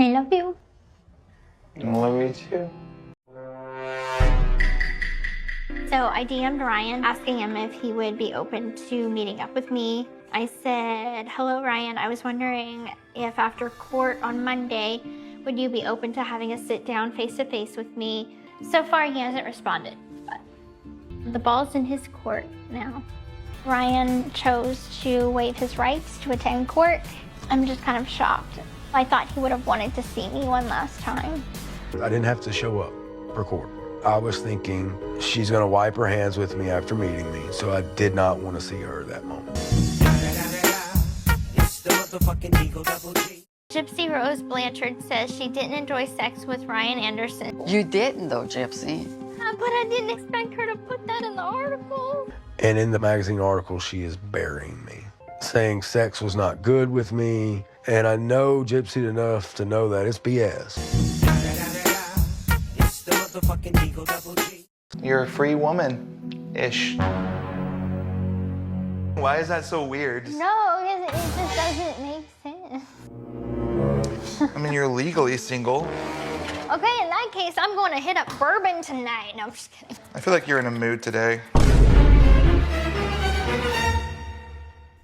I love you. I love you too. So I DM'd Ryan asking him if he would be open to meeting up with me. I said, hello Ryan, I was wondering if after court on Monday, would you be open to having a sit down face-to-face with me? So far he hasn't responded, but the ball's in his court now. Ryan chose to waive his rights to attend court. I'm just kind of shocked. I thought he would have wanted to see me one last time. I didn't have to show up for court. I was thinking she's gonna wipe her hands with me after meeting me, so I did not want to see her that moment. Gypsy Rose Blanchard says she didn't enjoy sex with Ryan Anderson. You didn't though, Gypsy. But I didn't expect her to put that in the article. And in the magazine article, she is burying me, saying sex was not good with me, and I know Gypsy enough to know that it's BS. You're a free woman-ish. Why is that so weird? No, it just doesn't make sense. I mean, you're legally single. Okay, in that case, I'm going to hit up bourbon tonight. No, I'm just kidding. I feel like you're in a mood today.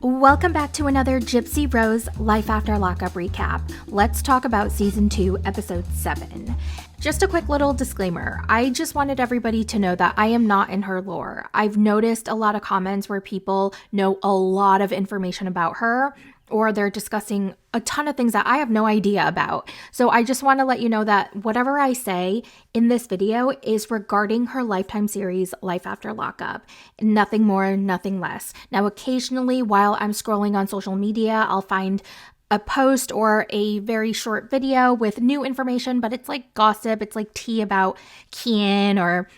Welcome back to another Gypsy Rose Life After Lockup recap. Let's talk about Season 2, Episode 7. Just a quick little disclaimer. I just wanted everybody to know that I am not in her lore. I've noticed a lot of comments where people know a lot of information about her, or they're discussing a ton of things that I have no idea about. So I just want to let you know that whatever I say in this video is regarding her Lifetime series, Life After Lockup. Nothing more, nothing less. Now, occasionally while I'm scrolling on social media, I'll find a post or a very short video with new information, but it's like gossip. It's like tea about Kian or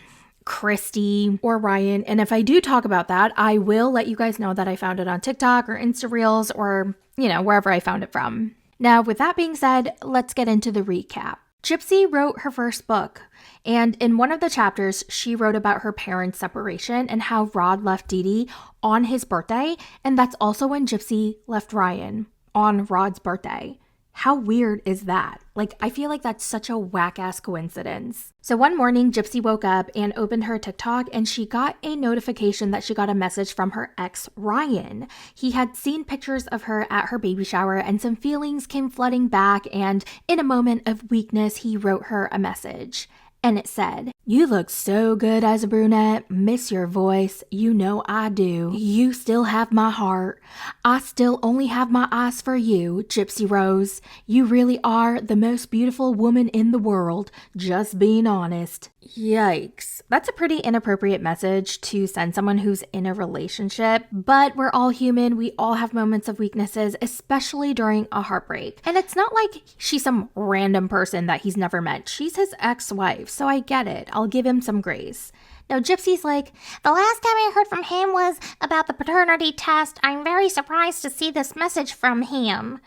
Christy or Ryan. And if I do talk about that, I will let you guys know that I found it on TikTok or Insta Reels or, wherever I found it from. Now, with that being said, let's get into the recap. Gypsy wrote her first book, and in one of the chapters, she wrote about her parents' separation and how Rod left Dee Dee on his birthday, and that's also when Gypsy left Ryan on Rod's birthday. How weird is that? I feel like that's such a whack-ass coincidence. So one morning, Gypsy woke up and opened her TikTok, and she got a notification that she got a message from her ex, Ryan. He had seen pictures of her at her baby shower, and some feelings came flooding back, and in a moment of weakness, he wrote her a message. And it said, "You look so good as a brunette. Miss your voice. You know I do. You still have my heart. I still only have my eyes for you, Gypsy Rose. You really are the most beautiful woman in the world. Just being honest." Yikes. That's a pretty inappropriate message to send someone who's in a relationship, but we're all human. We all have moments of weaknesses, especially during a heartbreak. And it's not like she's some random person that he's never met. She's his ex-wife, so I get it. I'll give him some grace. Now, Gypsy's like, "The last time I heard from him was about the paternity test. I'm very surprised to see this message from him."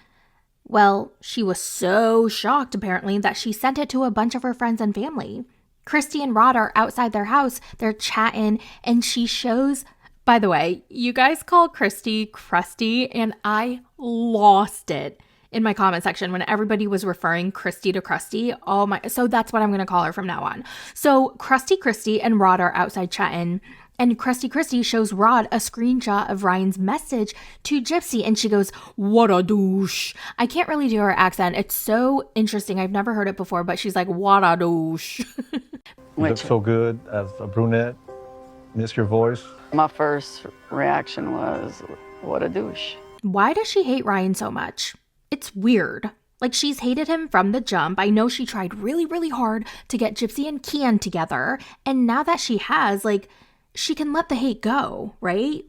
Well, she was so shocked, apparently, that she sent it to a bunch of her friends and family. Christy and Rod are outside their house. They're chatting, and she shows... By the way, you guys call Christy Krusty, and I lost it in my comment section when everybody was referring Christy to Krusty. Oh my... So that's what I'm going to call her from now on. So Krusty Christy and Rod are outside chatting, and Krusty Christy shows Rod a screenshot of Ryan's message to Gypsy, and she goes, "What a douche." I can't really do her accent. It's so interesting. I've never heard it before, but she's like, "What a douche." You look so good as a brunette. Miss your voice. My first reaction was, what a douche. Why does she hate Ryan so much? It's weird. She's hated him from the jump. I know she tried really, really hard to get Gypsy and Kian together, and now that she has, she can let the hate go, right?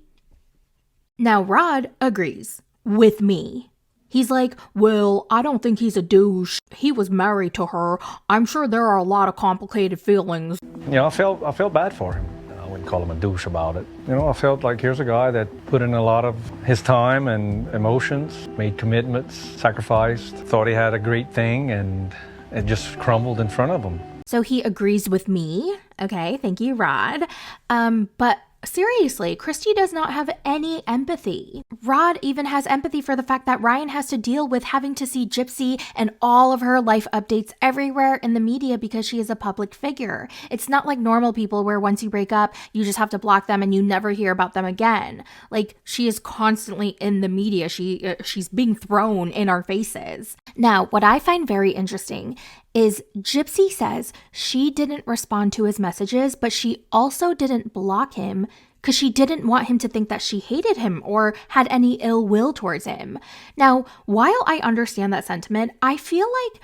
Now, Rod agrees with me. He's like, "Well, I don't think he's a douche. He was married to her. I'm sure there are a lot of complicated feelings." I felt bad for him. I wouldn't call him a douche about it. I felt like here's a guy that put in a lot of his time and emotions, made commitments, sacrificed, thought he had a great thing, and it just crumbled in front of him. So he agrees with me. Okay, thank you, Rod. But Seriously, Christy does not have any empathy. Rod even has empathy for the fact that Ryan has to deal with having to see Gypsy and all of her life updates everywhere in the media because she is a public figure. It's not like normal people where once you break up, you just have to block them and you never hear about them again. Like, she is constantly in the media. She's being thrown in our faces. Now, what I find very interesting is Gypsy says she didn't respond to his messages, but she also didn't block him because she didn't want him to think that she hated him or had any ill will towards him. Now, while I understand that sentiment, I feel like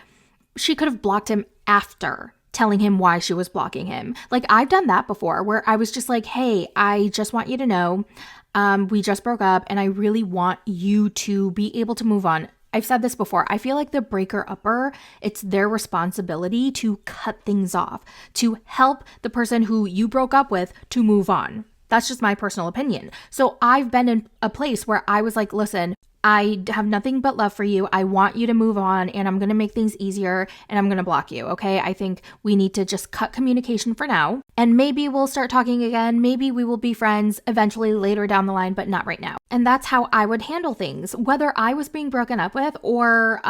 she could have blocked him after telling him why she was blocking him. Like, I've done that before where I was just like, hey, I just want you to know we just broke up and I really want you to be able to move on. I've said this before. I feel like the breaker-upper, it's their responsibility to cut things off, to help the person who you broke up with to move on. That's just my personal opinion. So I've been in a place where I was like, listen, I have nothing but love for you. I want you to move on and I'm going to make things easier and I'm going to block you. Okay. I think we need to just cut communication for now and maybe we'll start talking again. Maybe we will be friends eventually later down the line, but not right now. And that's how I would handle things, whether I was being broken up with or,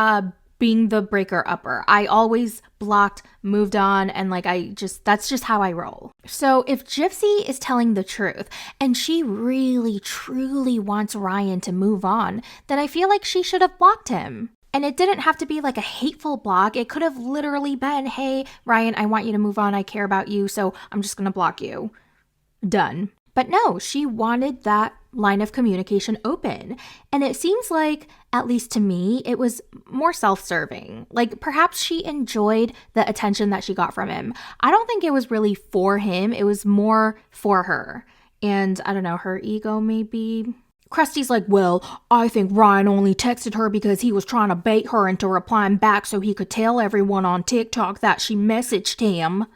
being the breaker upper. I always blocked, moved on, and that's just how I roll. So if Gypsy is telling the truth and she really truly wants Ryan to move on, then I feel like she should have blocked him. And it didn't have to be like a hateful block. It could have literally been, hey, Ryan, I want you to move on. I care about you, so I'm just going to block you. Done. But no, she wanted that line of communication open. And it seems like, at least to me, it was more self-serving. Like, perhaps she enjoyed the attention that she got from him. I don't think it was really for him. It was more for her. And I don't know, her ego maybe. Krusty's like, well, I think Ryan only texted her because he was trying to bait her into replying back so he could tell everyone on TikTok that she messaged him.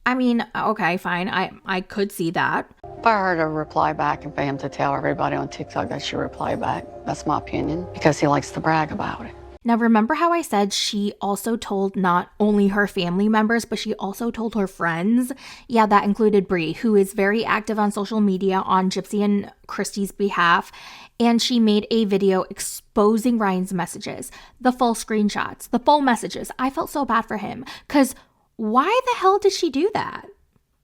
I mean, okay, fine. I could see that. For her to reply back and for him to tell everybody on TikTok that she replied back, that's my opinion, because he likes to brag about it. Now, remember how I said she also told not only her family members, but she also told her friends? Yeah, that included Bree, who is very active on social media on Gypsy and Kristy's behalf. And she made a video exposing Ryan's messages, the full screenshots, the full messages. I felt so bad for him because why the hell did she do that?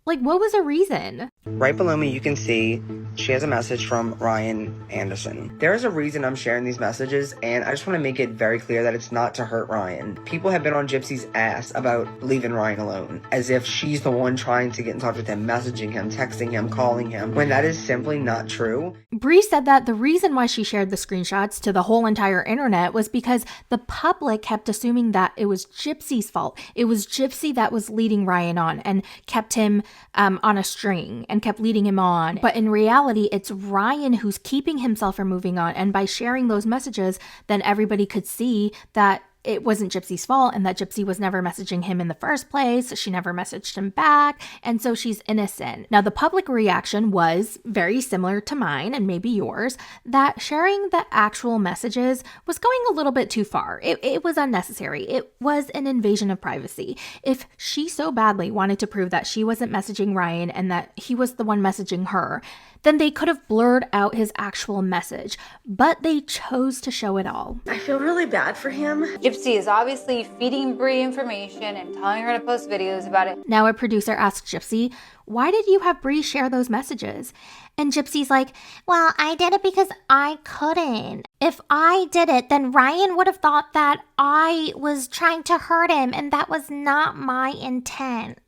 Like, what was her reason? Right below me, you can see she has a message from Ryan Anderson. There is a reason I'm sharing these messages, and I just want to make it very clear that it's not to hurt Ryan. People have been on Gypsy's ass about leaving Ryan alone, as if she's the one trying to get in touch with him, messaging him, texting him, calling him, when that is simply not true. Bree said that the reason why she shared the screenshots to the whole entire internet was because the public kept assuming that it was Gypsy's fault. It was Gypsy that was leading Ryan on and kept him on a string and kept leading him on. But in reality, it's Ryan who's keeping himself from moving on. And by sharing those messages, then everybody could see that it wasn't Gypsy's fault and that Gypsy was never messaging him in the first place. She never messaged him back. And so she's innocent. Now, the public reaction was very similar to mine and maybe yours, that sharing the actual messages was going a little bit too far. It was unnecessary. It was an invasion of privacy. If she so badly wanted to prove that she wasn't messaging Ryan and that he was the one messaging her, then they could have blurred out his actual message, but they chose to show it all. I feel really bad for him. Gypsy is obviously feeding Bree information and telling her to post videos about it. Now a producer asked Gypsy, why did you have Bree share those messages? And Gypsy's like, well, I did it because I couldn't. If I did it, then Ryan would have thought that I was trying to hurt him, and that was not my intent.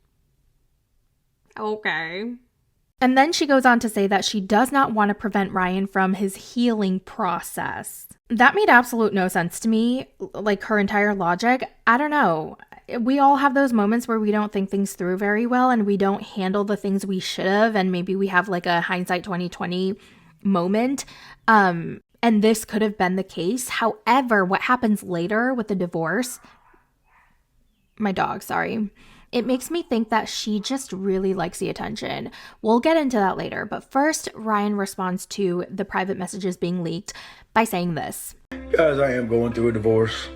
Okay. And then she goes on to say that she does not want to prevent Ryan from his healing process. That made absolute no sense to me, like her entire logic. I don't know. We all have those moments where we don't think things through very well and we don't handle the things we should have, and maybe we have like a hindsight 2020 moment. And this could have been the case. However, what happens later with the divorce, my dog, sorry. It makes me think that she just really likes the attention. We'll get into that later, but first, Ryan responds to the private messages being leaked by saying this. Guys, I am going through a divorce.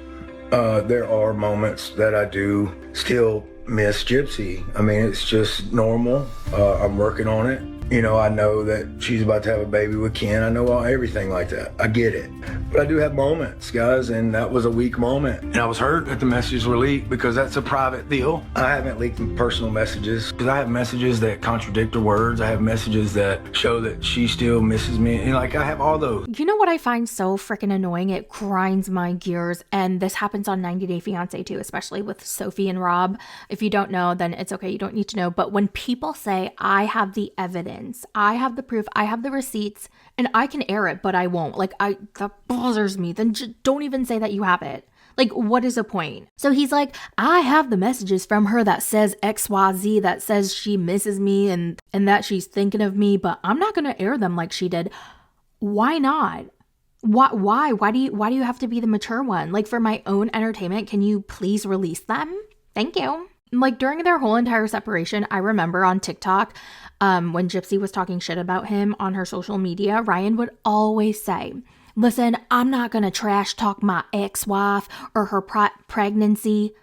There are moments that I do still miss Gypsy. I mean, it's just normal. I'm working on it. You know, I know that she's about to have a baby with Ken. I know everything like that. I get it. But I do have moments, guys, and that was a weak moment. And I was hurt that the messages were leaked because that's a private deal. I haven't leaked personal messages because I have messages that contradict her words. I have messages that show that she still misses me. And like, I have all those. You know what I find so freaking annoying? It grinds my gears. And this happens on 90 Day Fiancé too, especially with Sophie and Rob. If you don't know, then it's okay. You don't need to know. But when people say, I have the evidence, I have the proof, I have the receipts, and I can air it, but I won't. Like, that bothers me. Then don't even say that you have it. Like, what is the point? So he's like, I have the messages from her that says XYZ, that says she misses me and that she's thinking of me, but I'm not going to air them like she did. Why not? Why? Why do you have to be the mature one? Like, for my own entertainment, can you please release them? Thank you. Like, during their whole entire separation, I remember on TikTok, when Gypsy was talking shit about him on her social media, Ryan would always say, listen, I'm not going to trash talk my ex-wife or her pregnancy.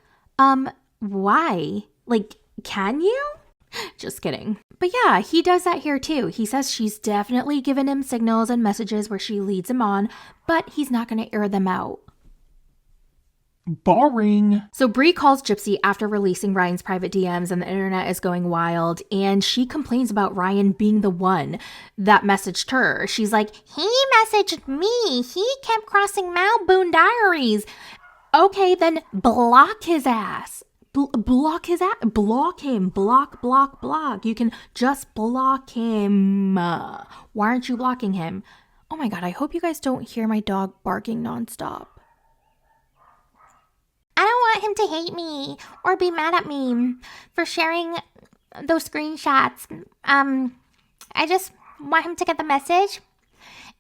Why? Like, can you? Just kidding. But yeah, he does that here too. He says she's definitely given him signals and messages where she leads him on, but he's not going to air them out. Boring. So Bree calls Gypsy after releasing Ryan's private DMs and the internet is going wild, and she complains about Ryan being the one that messaged her. She's like, he messaged me. He kept crossing Malboon Diaries. Okay, then block his ass. Block his ass. Block him. Block. You can just block him. Why aren't you blocking him? Oh my God, I hope you guys don't hear my dog barking nonstop. I don't want him to hate me or be mad at me for sharing those screenshots. I just want him to get the message.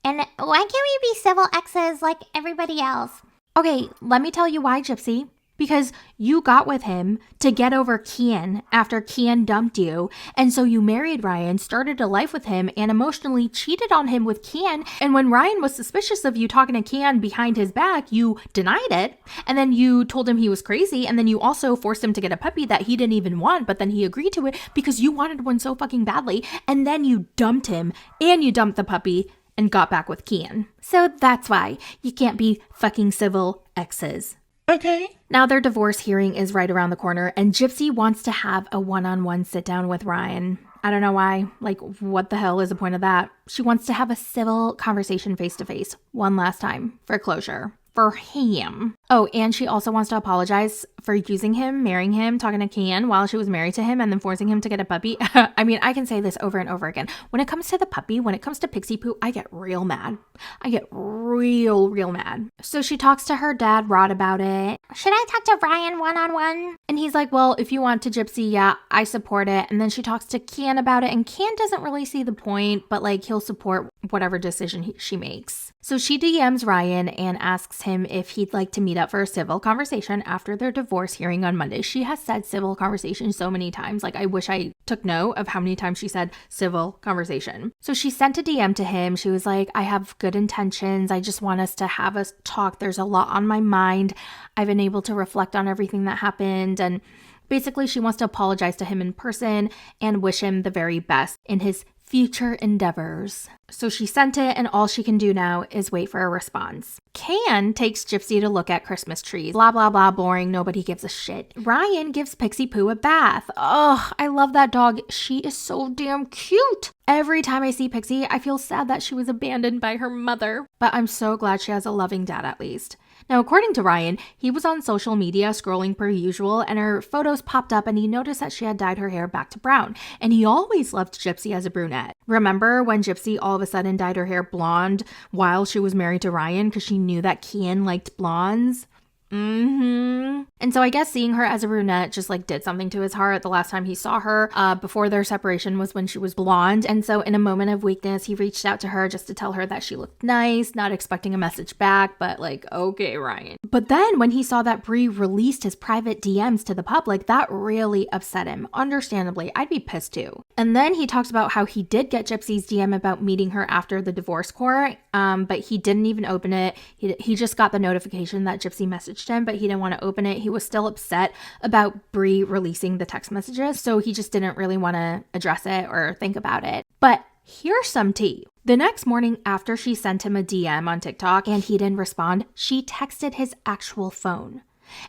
And why can't we be civil exes like everybody else? Okay, let me tell you why, Gypsy. Because you got with him to get over Kian after Kian dumped you. And so you married Ryan, started a life with him, and emotionally cheated on him with Kian. And when Ryan was suspicious of you talking to Kian behind his back, you denied it. And then you told him he was crazy. And then you also forced him to get a puppy that he didn't even want, but then he agreed to it because you wanted one so fucking badly. And then you dumped him and you dumped the puppy and got back with Kian. So that's why you can't be fucking civil exes. Okay. Now their divorce hearing is right around the corner, and Gypsy wants to have a one-on-one sit-down with Ryan. I don't know why. Like, what the hell is the point of that? She wants to have a civil conversation face-to-face one last time for closure. For him. Oh, and she also wants to apologize for using him, marrying him, talking to Kian while she was married to him, and then forcing him to get a puppy. I mean, I can say this over and over again. When it comes to the puppy, when it comes to Pixie Poo, I get real mad. I get real mad. So she talks to her dad, Rod, about it. Should I talk to Ryan one-on-one? And he's like, well, if you want to, Gypsy, yeah, I support it. And then she talks to Kian about it, and Kian doesn't really see the point, but like, he'll support whatever decision she makes. So she DMs Ryan and asks him if he'd like to meet up for a civil conversation after their divorce hearing on Monday. She has said civil conversation so many times. Like, I wish I took note of how many times she said civil conversation. So she sent a DM to him. She was like, I have good intentions. I just want us to have a talk. There's a lot on my mind. I've been able to reflect on everything that happened. And basically, she wants to apologize to him in person and wish him the very best in his future endeavors. So she sent it, and all she can do now is wait for a response. Can takes Gypsy to look at Christmas trees. Blah, blah, blah, boring. Nobody gives a shit. Ryan gives Pixie Poo a bath. Oh, I love that dog. She is so damn cute. Every time I see Pixie, I feel sad that she was abandoned by her mother. But I'm so glad she has a loving dad at least. Now, according to Ryan, he was on social media scrolling per usual, and her photos popped up, and he noticed that she had dyed her hair back to brown. And he always loved Gypsy as a brunette. Remember when Gypsy all of a sudden dyed her hair blonde while she was married to Ryan because she knew that Kian liked blondes? And so I guess seeing her as a brunette just like did something to his heart. The last time he saw her before their separation was when she was blonde. And so in a moment of weakness, he reached out to her just to tell her that she looked nice, not expecting a message back, but like, okay, Ryan. But then when he saw that Bree released his private DMs to the public, that really upset him. Understandably, I'd be pissed too. And then he talks about how he did get Gypsy's DM about meeting her after the divorce court, but he didn't even open it. He just got the notification that Gypsy messaged him, but he didn't want to open it. He was still upset about Bree releasing the text messages, so he just didn't really want to address it or think about it. But here's some tea. The next morning after she sent him a DM on TikTok and he didn't respond, she texted his actual phone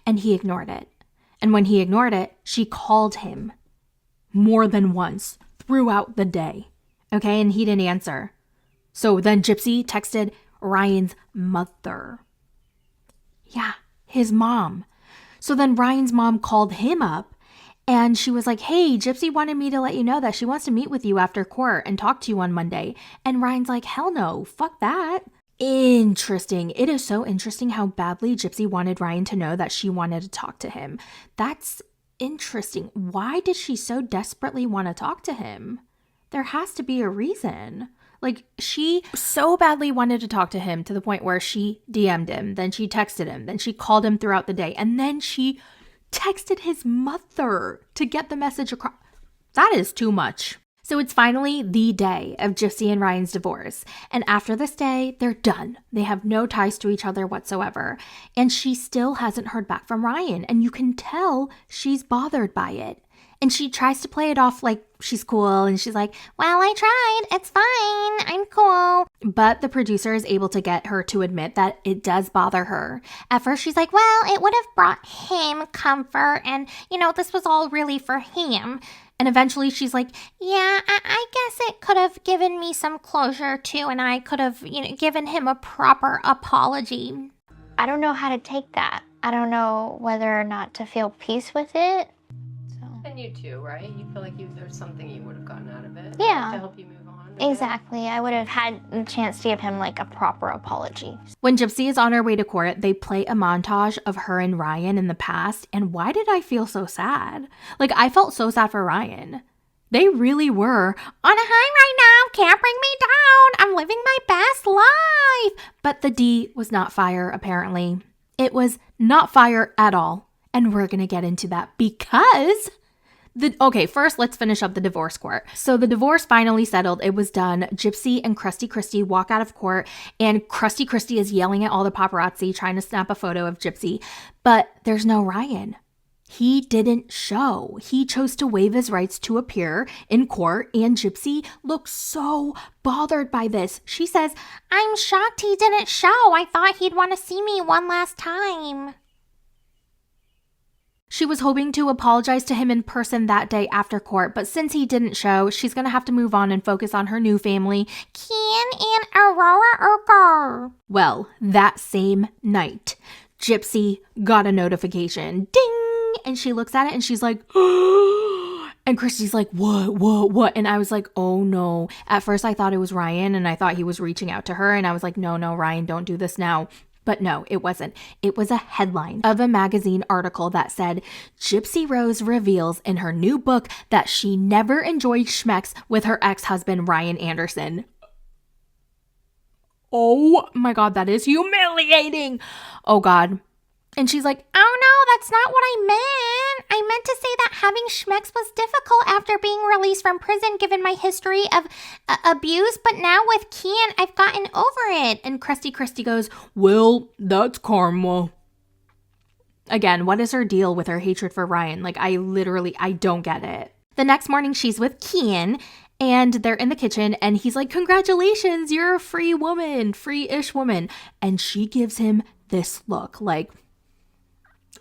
and he ignored it. And when he ignored it, she called him more than once throughout the day. Okay, and he didn't answer. So then Gypsy texted Ryan's mother. Yeah, his mom. So then Ryan's mom called him up and she was like, hey, Gypsy wanted me to let you know that she wants to meet with you after court and talk to you on Monday. And Ryan's like, hell no, fuck that. Interesting. It is so interesting how badly Gypsy wanted Ryan to know that she wanted to talk to him. That's interesting. Why did she so desperately want to talk to him? There has to be a reason. Like, she so badly wanted to talk to him to the point where she DM'd him, then she texted him, then she called him throughout the day, and then she texted his mother to get the message across. That is too much. So it's finally the day of Gypsy and Ryan's divorce. And after this day, they're done. They have no ties to each other whatsoever. And she still hasn't heard back from Ryan. And you can tell she's bothered by it. And she tries to play it off like she's cool. And she's like, well, I tried. It's fine. I'm cool. But the producer is able to get her to admit that it does bother her. At first, she's like, well, it would have brought him comfort. And, this was all really for him. And eventually she's like, yeah, I guess it could have given me some closure too. And I could have, given him a proper apology. I don't know how to take that. I don't know whether or not to feel peace with it. And you too, right? You feel like there's something you would have gotten out of it. Yeah. To help you move on. Exactly. I would have had a chance to give him like a proper apology. When Gypsy is on her way to court, they play a montage of her and Ryan in the past. And why did I feel so sad? Like, I felt so sad for Ryan. They really were on a high right now. Can't bring me down. I'm living my best life. But the D was not fire, apparently. It was not fire at all. And we're going to get into that because... Okay, first let's finish up the divorce court. So the divorce finally settled. It was done. Gypsy and Krusty Christie walk out of court and Krusty Christie is yelling at all the paparazzi trying to snap a photo of Gypsy. But there's no Ryan. He didn't show. He chose to waive his rights to appear in court and Gypsy looks so bothered by this. She says, I'm shocked he didn't show. I thought he'd want to see me one last time. She was hoping to apologize to him in person that day after court, but since he didn't show, she's going to have to move on and focus on her new family, Ken and Aurora Urker. Well, that same night, Gypsy got a notification. Ding! And she looks at it and she's like, and Christy's like, what? And I was like, oh no. At first I thought it was Ryan and I thought he was reaching out to her. And I was like, no, Ryan, don't do this now. But no, it wasn't. It was a headline of a magazine article that said, Gypsy Rose reveals in her new book that she never enjoyed schmecks with her ex-husband, Ryan Anderson. Oh my God, that is humiliating. Oh God. And she's like, oh no, that's not what I meant. I meant to say that having schmecks was difficult after being released from prison given my history of abuse. But now with Ken, I've gotten over it. And Krusty Christie goes, well, that's karma. Again, what is her deal with her hatred for Ryan? Like, I don't get it. The next morning, she's with Ken. And they're in the kitchen and he's like, congratulations, you're a free woman, free-ish woman. And she gives him this look like,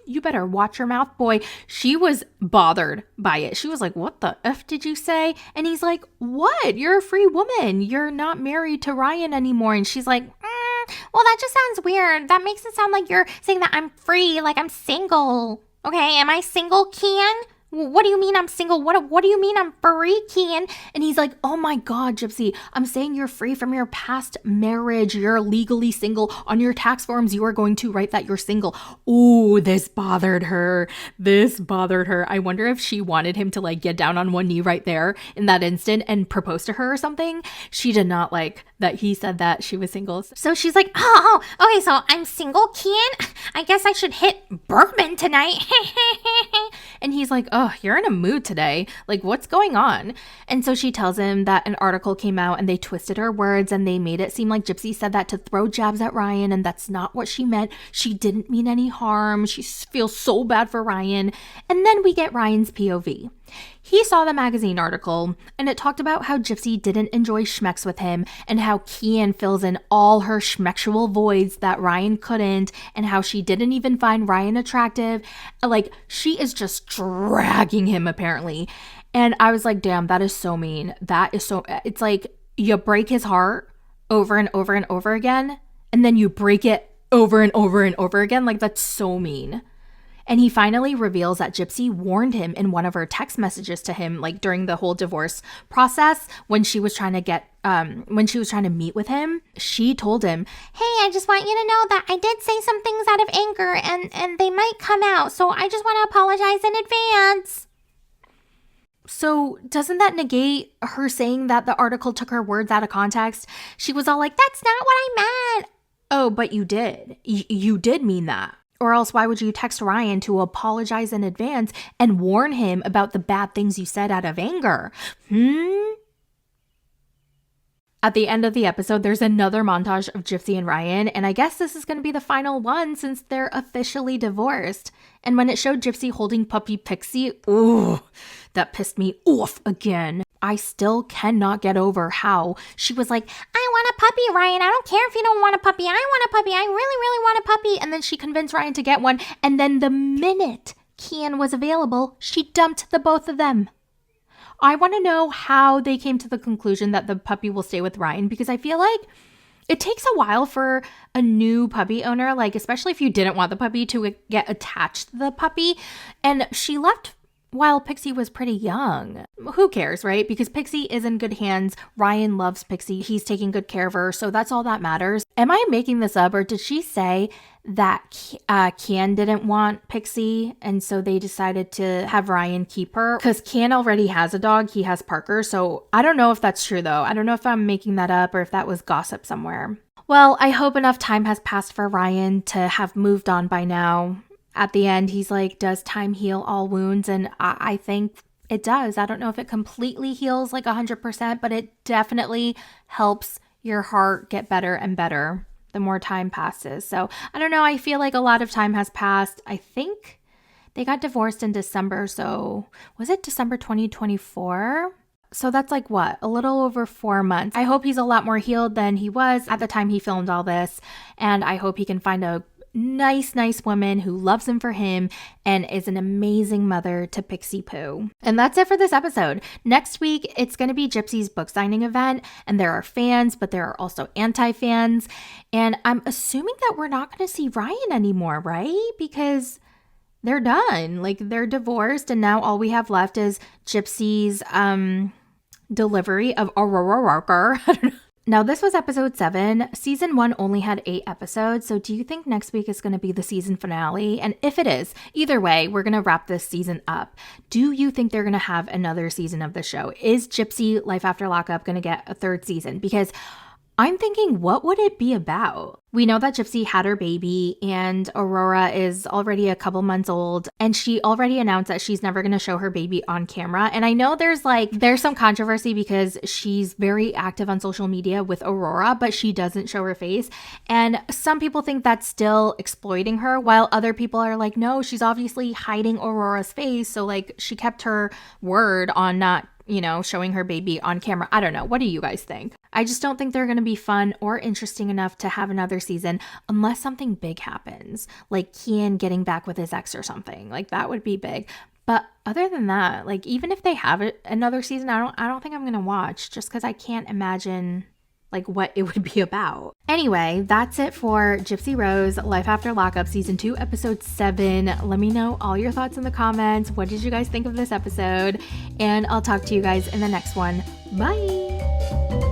you better watch your mouth, boy. She was bothered by it. She was like, what the F did you say? And he's like, what? You're a free woman. You're not married to Ryan anymore. And she's like, well, that just sounds weird. That makes it sound like you're saying that I'm free, like I'm single. Okay, am I single, Ken? What do you mean I'm single? What do you mean I'm free, Ken? And he's like, oh my God, Gypsy, I'm saying you're free from your past marriage. You're legally single. On your tax forms, you are going to write that you're single. Ooh, this bothered her. I wonder if she wanted him to like get down on one knee right there in that instant and propose to her or something. She did not like that he said that she was single. So she's like, oh, okay, so I'm single, Ken. I guess I should hit Bergman tonight. And he's like, oh, you're in a mood today. Like, what's going on? And so she tells him that an article came out and they twisted her words and they made it seem like Gypsy said that to throw jabs at Ryan, and that's not what she meant. She didn't mean any harm. She feels so bad for Ryan. And then we get Ryan's POV. He saw the magazine article and it talked about how Gypsy didn't enjoy schmecks with him and how Kian fills in all her schmexual voids that Ryan couldn't, and how she didn't even find Ryan attractive. Like, she is just dragging him apparently. And I was like, damn, that is so mean. That is so, it's like you break his heart over and over and over again, and then you break it over and over and over again. Like, that's so mean. And he finally reveals that Gypsy warned him in one of her text messages to him, like during the whole divorce process, when she was trying to meet with him. She told him, hey, I just want you to know that I did say some things out of anger and they might come out. So I just want to apologize in advance. So doesn't that negate her saying that the article took her words out of context? She was all like, that's not what I meant. Oh, but you did. You did mean that. Or else why would you text Ryan to apologize in advance and warn him about the bad things you said out of anger? At the end of the episode, there's another montage of Gypsy and Ryan, and I guess this is going to be the final one since they're officially divorced. And when it showed Gypsy holding puppy Pixie, ooh, that pissed me off again. I still cannot get over how she was like, I want a puppy, Ryan. I don't care if you don't want a puppy. I want a puppy. I really, really want a puppy. And then she convinced Ryan to get one. And then the minute Kian was available, she dumped the both of them. I want to know how they came to the conclusion that the puppy will stay with Ryan, because I feel like it takes a while for a new puppy owner, like especially if you didn't want the puppy, to get attached to the puppy. And she left while Pixie was pretty young. Who cares, right? Because Pixie is in good hands. Ryan loves Pixie. He's taking good care of her. So that's all that matters. Am I making this up, or did she say that Kian didn't want Pixie and so they decided to have Ryan keep her? Because Kian already has a dog. He has Parker. So I don't know if that's true though. I don't know if I'm making that up or if that was gossip somewhere. Well, I hope enough time has passed for Ryan to have moved on by now. At the end, he's like, does time heal all wounds? And I think it does. I don't know if it completely heals like 100%, but it definitely helps your heart get better and better the more time passes. So I don't know. I feel like a lot of time has passed. I think they got divorced in December. So was it December 2024? So that's like what? A little over 4 months. I hope he's a lot more healed than he was at the time he filmed all this. And I hope he can find a nice woman who loves him for him and is an amazing mother to Pixie Poo. And that's it for this episode. Next week, it's going to be Gypsy's book signing event, and there are fans, but there are also anti-fans. And I'm assuming that we're not going to see Ryan anymore, right? Because they're done. Like, they're divorced, and now all we have left is Gypsy's delivery of Aurora Rocker. I don't know. Now, this was episode 7. Season 1 only had 8 episodes, so do you think next week is going to be the season finale? And if it is, either way, we're going to wrap this season up. Do you think they're going to have another season of the show? Is Gypsy Life After Lockup going to get a 3rd season? Because I'm thinking, what would it be about? We know that Gypsy had her baby and Aurora is already a couple months old, and she already announced that she's never going to show her baby on camera. And I know there's some controversy because she's very active on social media with Aurora, but she doesn't show her face. And some people think that's still exploiting her, while other people are like, no, she's obviously hiding Aurora's face. So like she kept her word on not, showing her baby on camera. I don't know. What do you guys think? I just don't think they're going to be fun or interesting enough to have another season unless something big happens, like Kian getting back with his ex or something. Like that would be big. But other than that, like even if they have another season, I don't think I'm going to watch, just because I can't imagine like what it would be about. Anyway, that's it for Gypsy Rose Life After Lockup Season 2 Episode 7. Let me know all your thoughts in the comments. What did you guys think of this episode? And I'll talk to you guys in the next one. Bye!